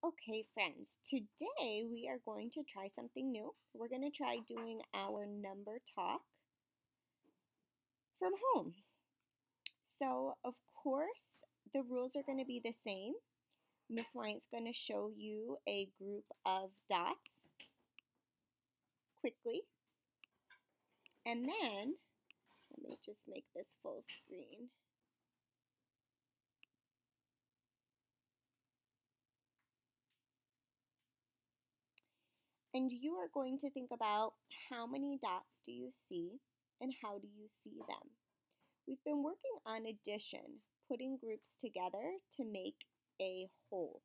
Okay, friends, today we are going to try something new. We're going to try doing our number talk from home. So, of course, the rules are going to be the same. Miss White's going to show you a group of dots quickly. And then, let me just make this full screen. And you are going to think about how many dots do you see and how do you see them. We've been working on addition, putting groups together to make a whole.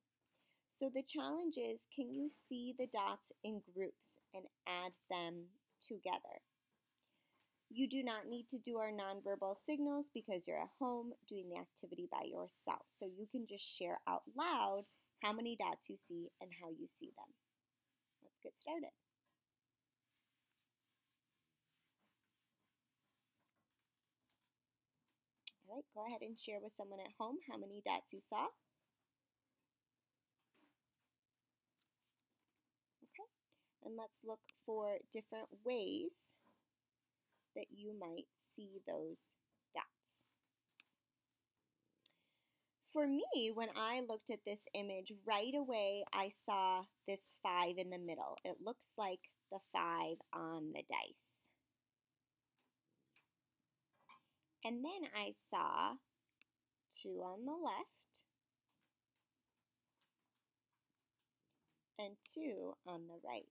So the challenge is, can you see the dots in groups and add them together? You do not need to do our nonverbal signals because you're at home doing the activity by yourself. So you can just share out loud how many dots you see and how you see them. Let's get started. All right, go ahead and share with someone at home how many dots you saw. Okay, and let's look for different ways that you might see those dots. For me, when I looked at this image, right away I saw this 5 in the middle. It looks like the 5 on the dice. And then I saw 2 on the left and 2 on the right.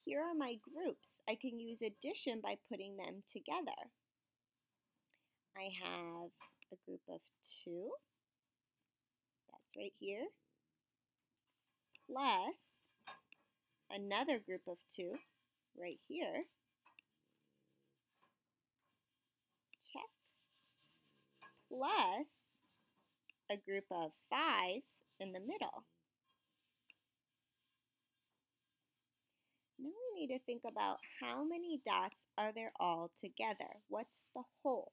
Here are my groups. I can use addition by putting them together. I have a group of 2, that's right here, plus another group of 2 right here, check, plus a group of 5 in the middle. Now we need to think about how many dots are there all together. What's the whole?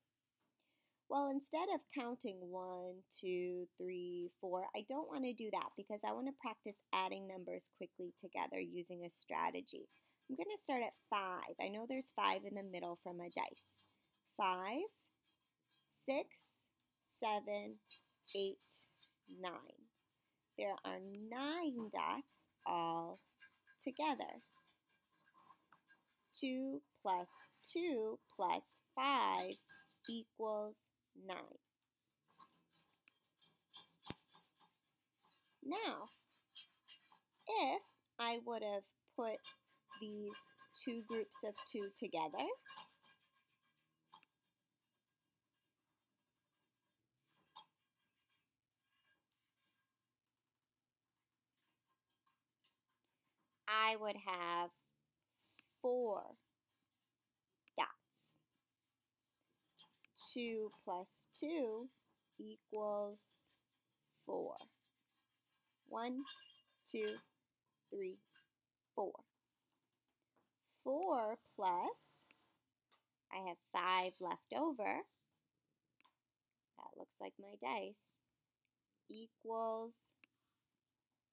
Well, instead of counting 1, 2, 3, 4, I don't want to do that because I want to practice adding numbers quickly together using a strategy. I'm going to start at 5. I know there's 5 in the middle from a dice. 5, 6, 7, 8, 9. There are 9 dots all together. 2 plus 2 plus 5 equals 9. Now, if I would have put these 2 groups of 2 together, I would have 4 dots. 2 plus 2 equals 4. 1, 2, 3, 4. 4 plus, I have 5 left over, that looks like my dice, equals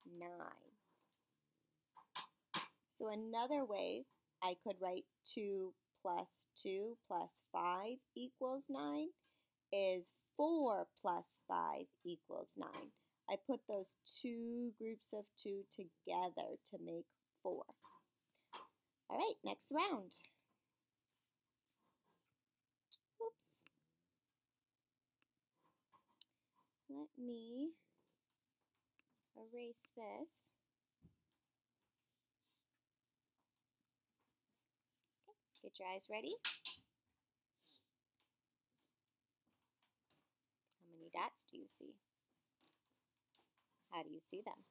9. So another way I could write 2 plus 2 plus 5 equals 9 is 4 plus 5 equals 9. I put those 2 groups of 2 together to make 4. All right, next round. Oops. Let me erase this. Okay, get your eyes ready. How many dots do you see? How do you see them?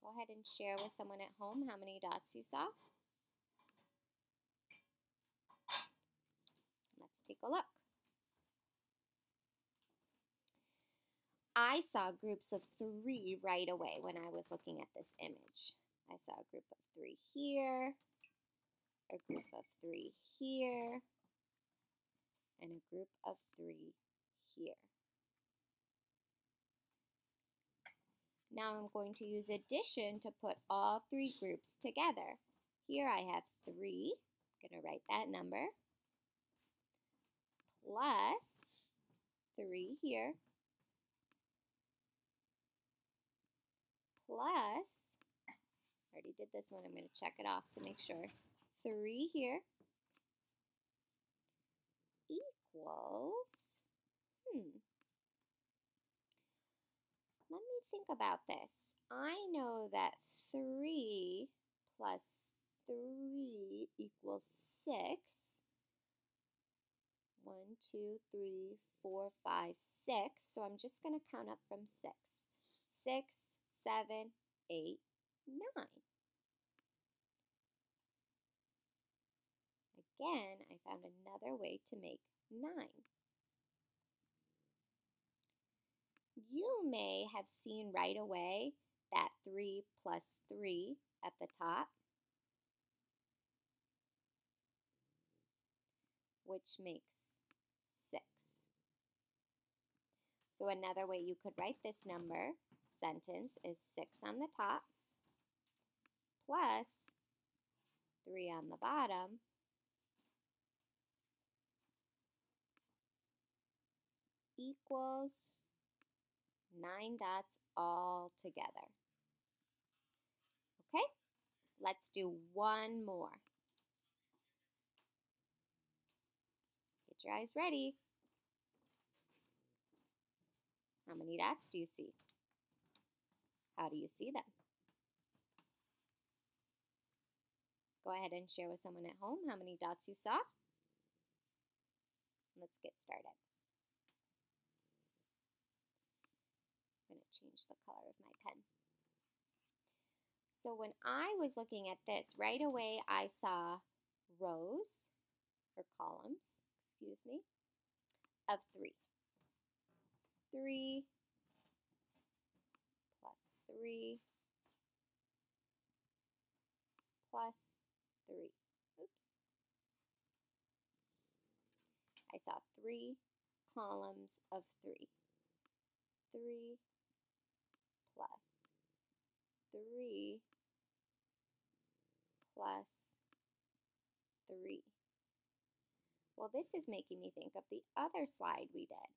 Go ahead and share with someone at home how many dots you saw. Let's take a look. I saw groups of 3 right away when I was looking at this image. I saw a group of 3 here, a group of 3 here, and a group of 3 here. Now I'm going to use addition to put all three groups together. Here I have 3, I'm going to write that number, plus 3 here, plus, I already did this one, I'm going to check it off to make sure, 3 here equals, let me think about this. I know that 3 plus 3 equals 6. 1, 2, 3, 4, 5, 6. So I'm just going to count up from 6. 6, 7, 8, 9. Again, I found another way to make 9. You may have seen right away that 3 plus 3 at the top, which makes 6. So another way you could write this number sentence is 6 on the top plus 3 on the bottom equals 9 dots all together. Okay, let's do one more. Get your eyes ready. How many dots do you see? How do you see them? Go ahead and share with someone at home how many dots you saw. Let's get started. I'm going to change the color of my pen. So when I was looking at this, right away I saw rows, or columns, excuse me, of 3. 3 plus 3 plus 3. Oops. I saw 3 columns of 3. 3 plus 3 plus 3. Well, this is making me think of the other slide we did.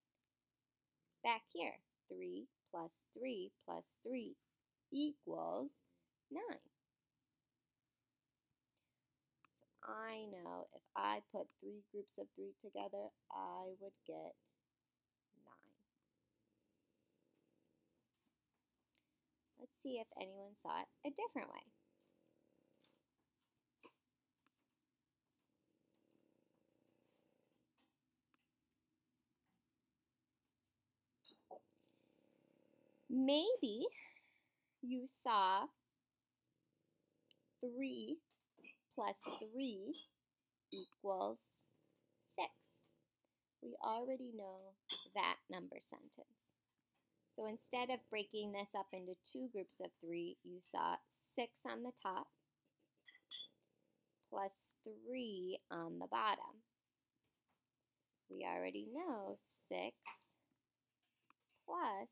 Back here, 3 plus 3 plus 3 equals 9. So I know if I put 3 groups of 3 together, I would get 9. Let's see if anyone saw it a different way. Maybe you saw 3 plus 3 equals 6. We already know that number sentence. So instead of breaking this up into 2 groups of 3, you saw 6 on the top plus 3 on the bottom. We already know 6 plus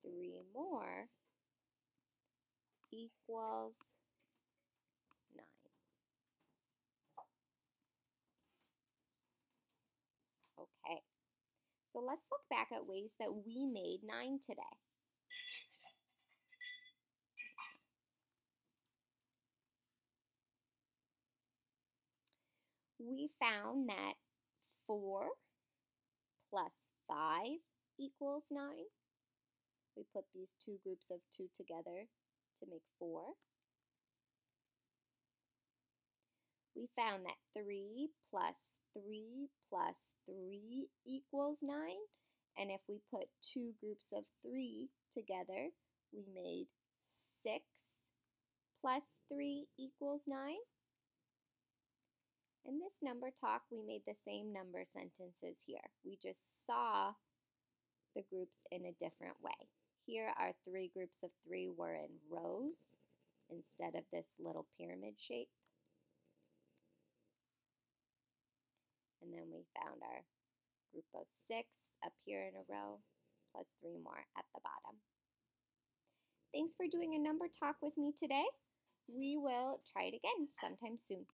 3 more equals 9. Okay, so let's look back at ways that we made 9 today. We found that 4 plus 5 equals 9. We put these 2 groups of 2 together to make 4. We found that 3 plus 3 plus 3 equals 9. And if we put 2 groups of 3 together, we made 6 plus 3 equals 9. In this number talk, we made the same number sentences here. We just saw the groups in a different way. Here our 3 groups of 3 were in rows instead of this little pyramid shape. And then we found our group of 6 up here in a row, plus 3 more at the bottom. Thanks for doing a number talk with me today. We will try it again sometime soon.